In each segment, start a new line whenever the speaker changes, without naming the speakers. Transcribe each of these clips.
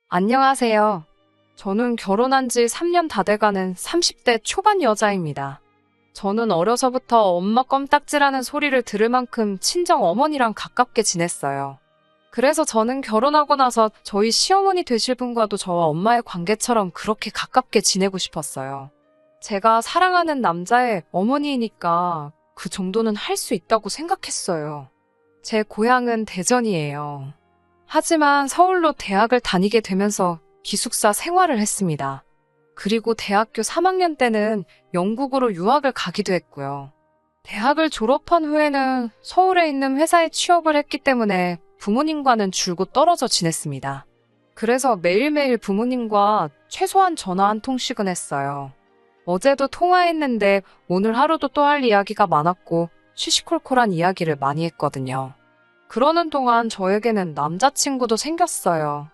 안녕하세요. 저는 결혼한 지 3년 다 돼가는 30대 초반 여자입니다. 저는 어려서부터 엄마 껌딱지라는 소리를 들을 만큼 친정 어머니랑 가깝게 지냈어요. 그래서 저는 결혼하고 나서 저희 시어머니 되실 분과도 저와 엄마의 관계처럼 그렇게 가깝게 지내고 싶었어요. 제가 사랑하는 남자의 어머니이니까 그 정도는 할 수 있다고 생각했어요. 제 고향은 대전이에요. 하지만 서울로 대학을 다니게 되면서 기숙사 생활을 했습니다. 그리고 대학교 3학년 때는 영국으로 유학을 가기도 했고요. 대학을 졸업한 후에는 서울에 있는 회사에 취업을 했기 때문에 부모님과는 줄곧 떨어져 지냈습니다. 그래서 매일매일 부모님과 최소한 전화 한 통씩은 했어요. 어제도 통화했는데 오늘 하루도 또 할 이야기가 많았고 시시콜콜한 이야기를 많이 했거든요. 그러는 동안 저에게는 남자친구도 생겼어요.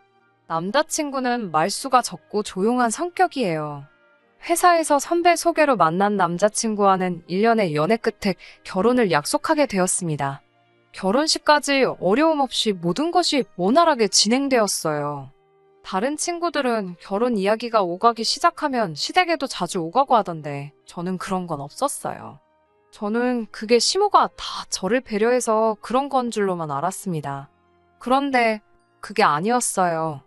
남자친구는 말수가 적고 조용한 성격이에요. 회사에서 선배 소개로 만난 남자친구와는 1년의 연애 끝에 결혼을 약속하게 되었습니다. 결혼식까지 어려움 없이 모든 것이 원활하게 진행되었어요. 다른 친구들은 결혼 이야기가 오가기 시작하면 시댁에도 자주 오가고 하던데 저는 그런 건 없었어요. 저는 그게 시모가 다 저를 배려해서 그런 건 줄로만 알았습니다. 그런데 그게 아니었어요.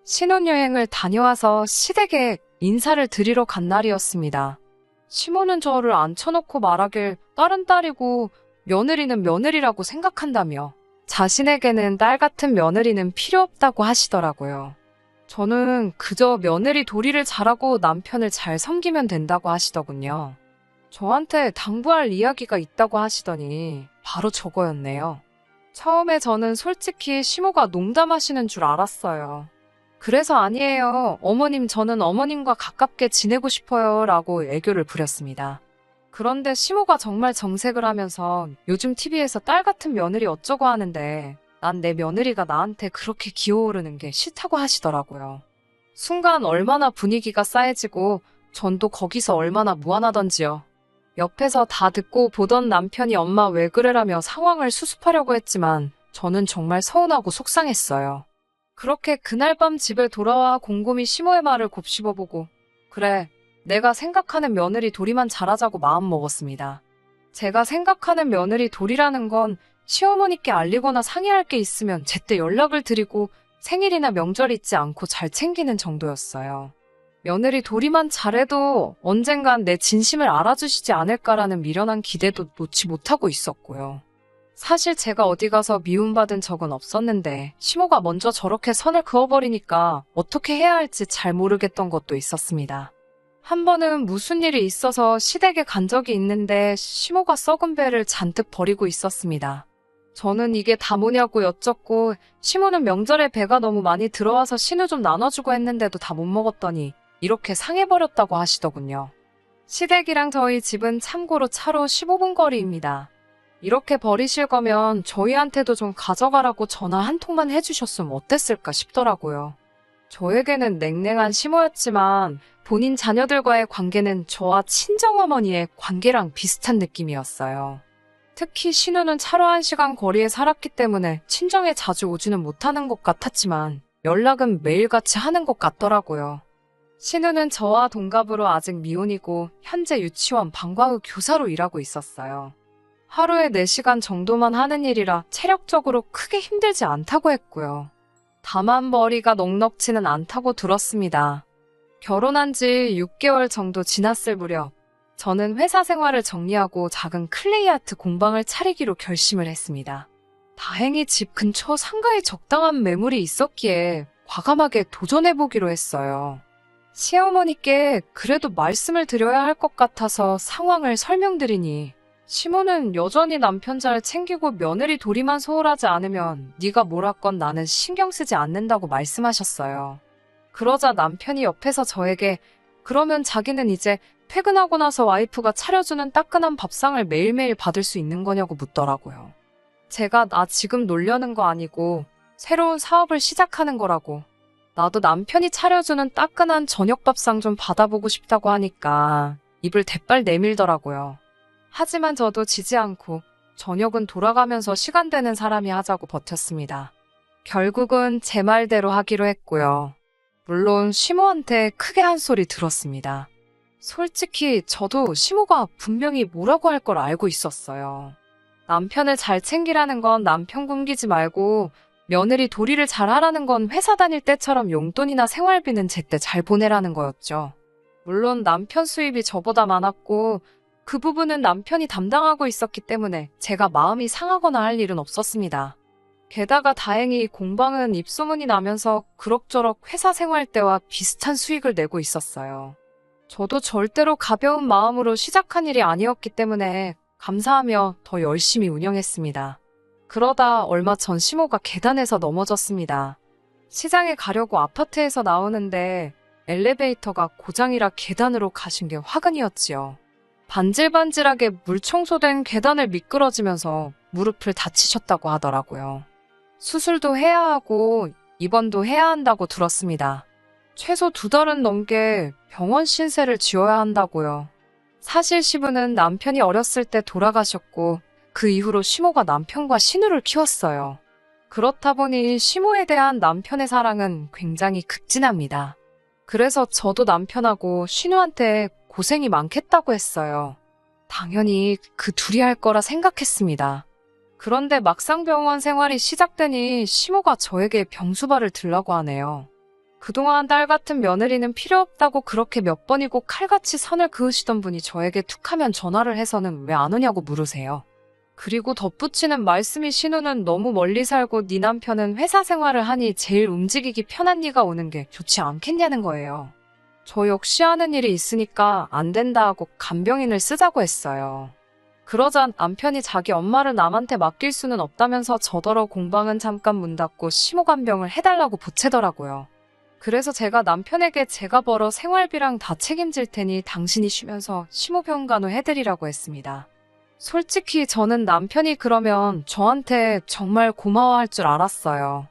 신혼여행을 다녀와서 시댁에 인사를 드리러 간 날이었습니다. 시모는 저를 앉혀놓고 말하길 딸은 딸이고 며느리는 며느리라고 생각한다며 자신에게는 딸 같은 며느리는 필요 없다고 하시더라고요. 저는 그저 며느리 도리를 잘하고 남편을 잘 섬기면 된다고 하시더군요. 저한테 당부할 이야기가 있다고 하시더니 바로 저거였네요. 처음에 저는 솔직히 시모가 농담하시는 줄 알았어요. 그래서 아니에요. 어머님, 저는 어머님과 가깝게 지내고 싶어요. 라고 애교를 부렸습니다. 그런데 시모가 정말 정색을 하면서 요즘 TV에서 딸 같은 며느리 어쩌고 하는데 난 내 며느리가 나한테 그렇게 기어오르는 게 싫다고 하시더라고요. 순간 얼마나 분위기가 싸해지고 전도 거기서 얼마나 무안하던지요. 옆에서 다 듣고 보던 남편이 엄마 왜 그래라며 상황을 수습하려고 했지만 저는 정말 서운하고 속상했어요. 그렇게 그날 밤 집에 돌아와 곰곰이 시모의 말을 곱씹어보고 그래, 내가 생각하는 며느리 도리만 잘하자고 마음먹었습니다. 제가 생각하는 며느리 도리라는 건 시어머니께 알리거나 상의할 게 있으면 제때 연락을 드리고 생일이나 명절 잊지 않고 잘 챙기는 정도였어요. 며느리 도리만 잘해도 언젠간 내 진심을 알아주시지 않을까라는 미련한 기대도 놓지 못하고 있었고요. 사실 제가 어디 가서 미움받은 적은 없었는데 시모가 먼저 저렇게 선을 그어버리니까 어떻게 해야 할지 잘 모르겠던 것도 있었습니다. 한 번은 무슨 일이 있어서 시댁에 간 적이 있는데 시모가 썩은 배를 잔뜩 버리고 있었습니다. 저는 이게 다 뭐냐고 여쭙고 시모는 명절에 배가 너무 많이 들어와서 신우 좀 나눠주고 했는데도 다 못 먹었더니 이렇게 상해버렸다고 하시더군요. 시댁이랑 저희 집은 참고로 차로 15분 거리입니다. 이렇게 버리실 거면 저희한테도 좀 가져가라고 전화 한 통만 해주셨으면 어땠을까 싶더라고요. 저에게는 냉랭한 시모였지만 본인 자녀들과의 관계는 저와 친정어머니의 관계랑 비슷한 느낌이었어요. 특히 신우는 차로 1시간 거리에 살았기 때문에 친정에 자주 오지는 못하는 것 같았지만 연락은 매일같이 하는 것 같더라고요. 신우는 저와 동갑으로 아직 미혼이고 현재 유치원 방과후 교사로 일하고 있었어요. 하루에 4시간 정도만 하는 일이라 체력적으로 크게 힘들지 않다고 했고요. 다만 머리가 넉넉지는 않다고 들었습니다. 결혼한 지 6개월 정도 지났을 무렵 저는 회사 생활을 정리하고 작은 클레이 아트 공방을 차리기로 결심을 했습니다. 다행히 집 근처 상가에 적당한 매물이 있었기에 과감하게 도전해보기로 했어요. 시어머니께 그래도 말씀을 드려야 할 것 같아서 상황을 설명드리니 시모는 여전히 남편 잘 챙기고 며느리 도리만 소홀하지 않으면 네가 뭐라건 나는 신경 쓰지 않는다고 말씀하셨어요. 그러자 남편이 옆에서 저에게 그러면 자기는 이제 퇴근하고 나서 와이프가 차려주는 따끈한 밥상을 매일매일 받을 수 있는 거냐고 묻더라고요. 제가 나 지금 놀려는 거 아니고 새로운 사업을 시작하는 거라고. 나도 남편이 차려주는 따끈한 저녁 밥상 좀 받아보고 싶다고 하니까 입을 대빨 내밀더라고요. 하지만 저도 지지 않고 저녁은 돌아가면서 시간 되는 사람이 하자고 버텼습니다. 결국은 제 말대로 하기로 했고요. 물론 시모한테 크게 한 소리 들었습니다. 솔직히 저도 시모가 분명히 뭐라고 할 걸 알고 있었어요. 남편을 잘 챙기라는 건 남편 굶기지 말고 며느리 도리를 잘 하라는 건 회사 다닐 때처럼 용돈이나 생활비는 제때 잘 보내라는 거였죠. 물론 남편 수입이 저보다 많았고 그 부분은 남편이 담당하고 있었기 때문에 제가 마음이 상하거나 할 일은 없었습니다. 게다가 다행히 공방은 입소문이 나면서 그럭저럭 회사 생활 때와 비슷한 수익을 내고 있었어요. 저도 절대로 가벼운 마음으로 시작한 일이 아니었기 때문에 감사하며 더 열심히 운영했습니다. 그러다 얼마 전 시모가 계단에서 넘어졌습니다. 시장에 가려고 아파트에서 나오는데 엘리베이터가 고장이라 계단으로 가신 게 화근이었지요. 반질반질하게 물 청소된 계단을 미끄러지면서 무릎을 다치셨다고 하더라고요. 수술도 해야 하고 입원도 해야 한다고 들었습니다. 최소 2달은 넘게 병원 신세를 지어야 한다고요. 사실 시부는 남편이 어렸을 때 돌아가셨고 그 이후로 시모가 남편과 신우를 키웠어요. 그렇다 보니 시모에 대한 남편의 사랑은 굉장히 극진합니다. 그래서 저도 남편하고 신우한테 고생이 많겠다고 했어요. 당연히 그 둘이 할 거라 생각했습니다. 그런데 막상 병원 생활이 시작되니 시모가 저에게 병수발을 들라고 하네요. 그동안 딸 같은 며느리는 필요 없다고 그렇게 몇 번이고 칼같이 선을 그으시던 분이 저에게 툭하면 전화를 해서는 왜 안 오냐고 물으세요. 그리고 덧붙이는 말씀이 신우는 너무 멀리 살고 네 남편은 회사 생활을 하니 제일 움직이기 편한 네가 오는 게 좋지 않겠냐는 거예요. 저 역시 하는 일이 있으니까 안 된다 하고 간병인을 쓰자고 했어요. 그러자 남편이 자기 엄마를 남한테 맡길 수는 없다면서 저더러 공방은 잠깐 문 닫고 시모 간병을 해달라고 보채더라고요. 그래서 제가 남편에게 제가 벌어 생활비랑 다 책임질 테니 당신이 쉬면서 시모 병간호 해드리라고 했습니다. 솔직히 저는 남편이 그러면 저한테 정말 고마워할 줄 알았어요.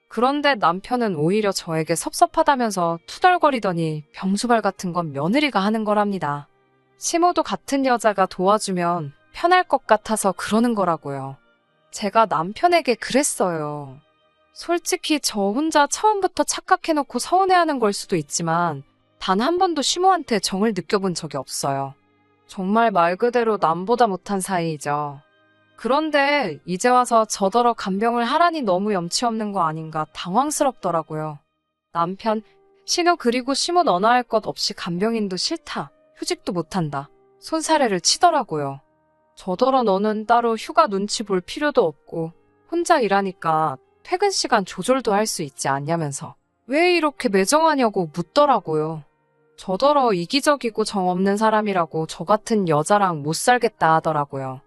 그런데 남편은 오히려 저에게 섭섭하다면서 투덜거리더니 병수발 같은 건 며느리가 하는 거랍니다. 시모도 같은 여자가 도와주면 편할 것 같아서 그러는 거라고요. 제가 남편에게 그랬어요. 솔직히 저 혼자 처음부터 착각해놓고 서운해하는 걸 수도 있지만 단 한 번도 시모한테 정을 느껴본 적이 없어요. 정말 말 그대로 남보다 못한 사이이죠. 그런데 이제 와서 저더러 간병을 하라니 너무 염치 없는 거 아닌가 당황스럽더라고요. 남편, 신우 그리고 시모 너나 할 것 없이 간병인도 싫다. 휴직도 못한다. 손사래를 치더라고요. 저더러 너는 따로 휴가 눈치 볼 필요도 없고 혼자 일하니까 퇴근 시간 조절도 할 수 있지 않냐면서 왜 이렇게 매정하냐고 묻더라고요. 저더러 이기적이고 정 없는 사람이라고 저 같은 여자랑 못 살겠다 하더라고요.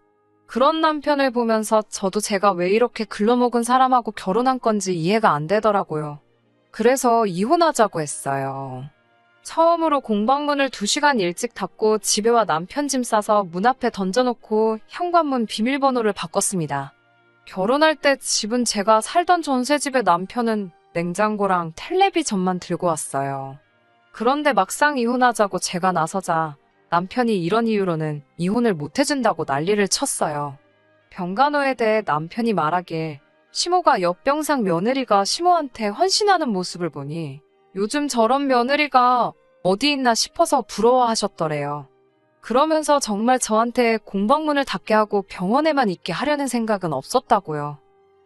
그런 남편을 보면서 저도 제가 왜 이렇게 글러먹은 사람하고 결혼한 건지 이해가 안 되더라고요. 그래서 이혼하자고 했어요. 처음으로 공방문을 2시간 일찍 닫고 집에 와 남편 짐 싸서 문 앞에 던져놓고 현관문 비밀번호를 바꿨습니다. 결혼할 때 집은 제가 살던 전세집에 남편은 냉장고랑 텔레비전만 들고 왔어요. 그런데 막상 이혼하자고 제가 나서자 남편이 이런 이유로는 이혼을 못 해준다고 난리를 쳤어요. 병간호에 대해 남편이 말하길 시모가 옆병상 며느리가 시모한테 헌신하는 모습을 보니 요즘 저런 며느리가 어디 있나 싶어서 부러워하셨더래요. 그러면서 정말 저한테 공방문을 닫게 하고 병원에만 있게 하려는 생각은 없었다고요.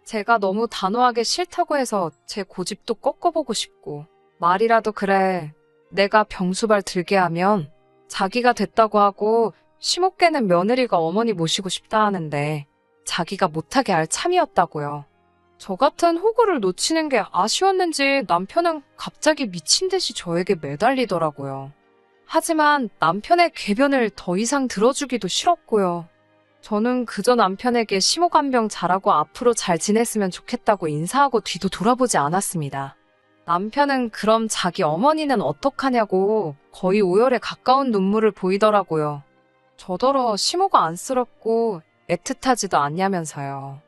제가 너무 단호하게 싫다고 해서 제 고집도 꺾어보고 싶고 말이라도 그래 내가 병수발 들게 하면 자기가 됐다고 하고 시모께는 며느리가 어머니 모시고 싶다 하는데 자기가 못하게 할 참이었다고요. 저 같은 호구를 놓치는 게 아쉬웠는지 남편은 갑자기 미친 듯이 저에게 매달리더라고요. 하지만 남편의 궤변을 더 이상 들어주기도 싫었고요. 저는 그저 남편에게 시모간병 잘하고 앞으로 잘 지냈으면 좋겠다고 인사하고 뒤도 돌아보지 않았습니다. 남편은 그럼 자기 어머니는 어떡하냐고 거의 오열에 가까운 눈물을 보이더라고요. 저더러 시모가 안쓰럽고 애틋하지도 않냐면서요.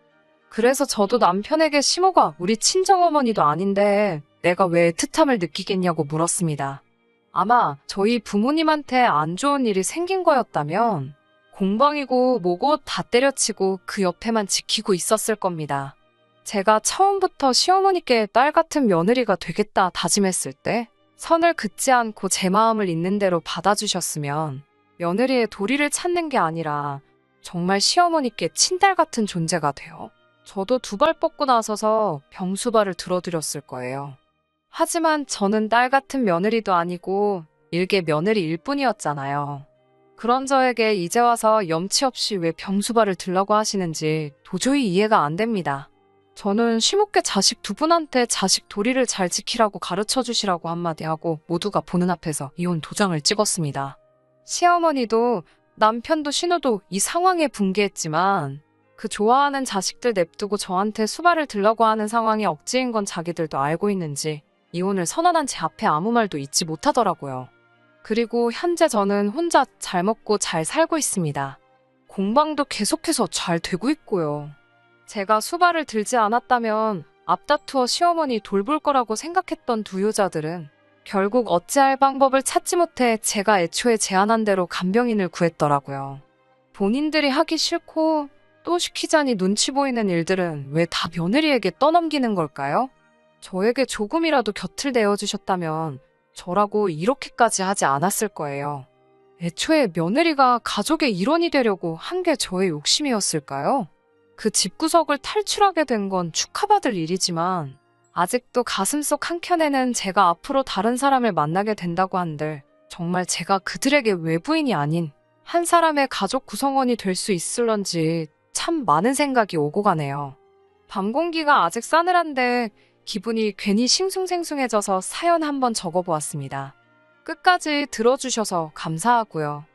그래서 저도 남편에게 시모가 우리 친정어머니도 아닌데 내가 왜 애틋함을 느끼겠냐고 물었습니다. 아마 저희 부모님한테 안 좋은 일이 생긴 거였다면 공방이고 뭐고 다 때려치고 그 옆에만 지키고 있었을 겁니다. 제가 처음부터 시어머니께 딸 같은 며느리가 되겠다 다짐했을 때 선을 긋지 않고 제 마음을 있는 대로 받아주셨으면 며느리의 도리를 찾는 게 아니라 정말 시어머니께 친딸 같은 존재가 돼요. 저도 두 발 뻗고 나서서 병수발을 들어드렸을 거예요. 하지만 저는 딸 같은 며느리도 아니고 일개 며느리일 뿐이었잖아요. 그런 저에게 이제 와서 염치 없이 왜 병수발을 들라고 하시는지 도저히 이해가 안 됩니다. 저는 쉼없게 자식 두 분한테 자식 도리를 잘 지키라고 가르쳐 주시라고 한마디 하고 모두가 보는 앞에서 이혼 도장을 찍었습니다. 시어머니도 남편도 신우도 이 상황에 분개했지만 그 좋아하는 자식들 냅두고 저한테 수발을 들라고 하는 상황이 억지인 건 자기들도 알고 있는지 이혼을 선언한 제 앞에 아무 말도 잊지 못하더라고요. 그리고 현재 저는 혼자 잘 먹고 잘 살고 있습니다. 공방도 계속해서 잘 되고 있고요. 제가 수발을 들지 않았다면 앞다투어 시어머니 돌볼 거라고 생각했던 두 여자들은 결국 어찌할 방법을 찾지 못해 제가 애초에 제안한 대로 간병인을 구했더라고요. 본인들이 하기 싫고 또 시키자니 눈치 보이는 일들은 왜 다 며느리에게 떠넘기는 걸까요? 저에게 조금이라도 곁을 내어주셨다면 저라고 이렇게까지 하지 않았을 거예요. 애초에 며느리가 가족의 일원이 되려고 한 게 저의 욕심이었을까요? 그 집구석을 탈출하게 된 건 축하받을 일이지만 아직도 가슴속 한켠에는 제가 앞으로 다른 사람을 만나게 된다고 한들 정말 제가 그들에게 외부인이 아닌 한 사람의 가족 구성원이 될 수 있을런지 참 많은 생각이 오고 가네요. 밤 공기가 아직 싸늘한데 기분이 괜히 싱숭생숭해져서 사연 한번 적어보았습니다. 끝까지 들어주셔서 감사하고요.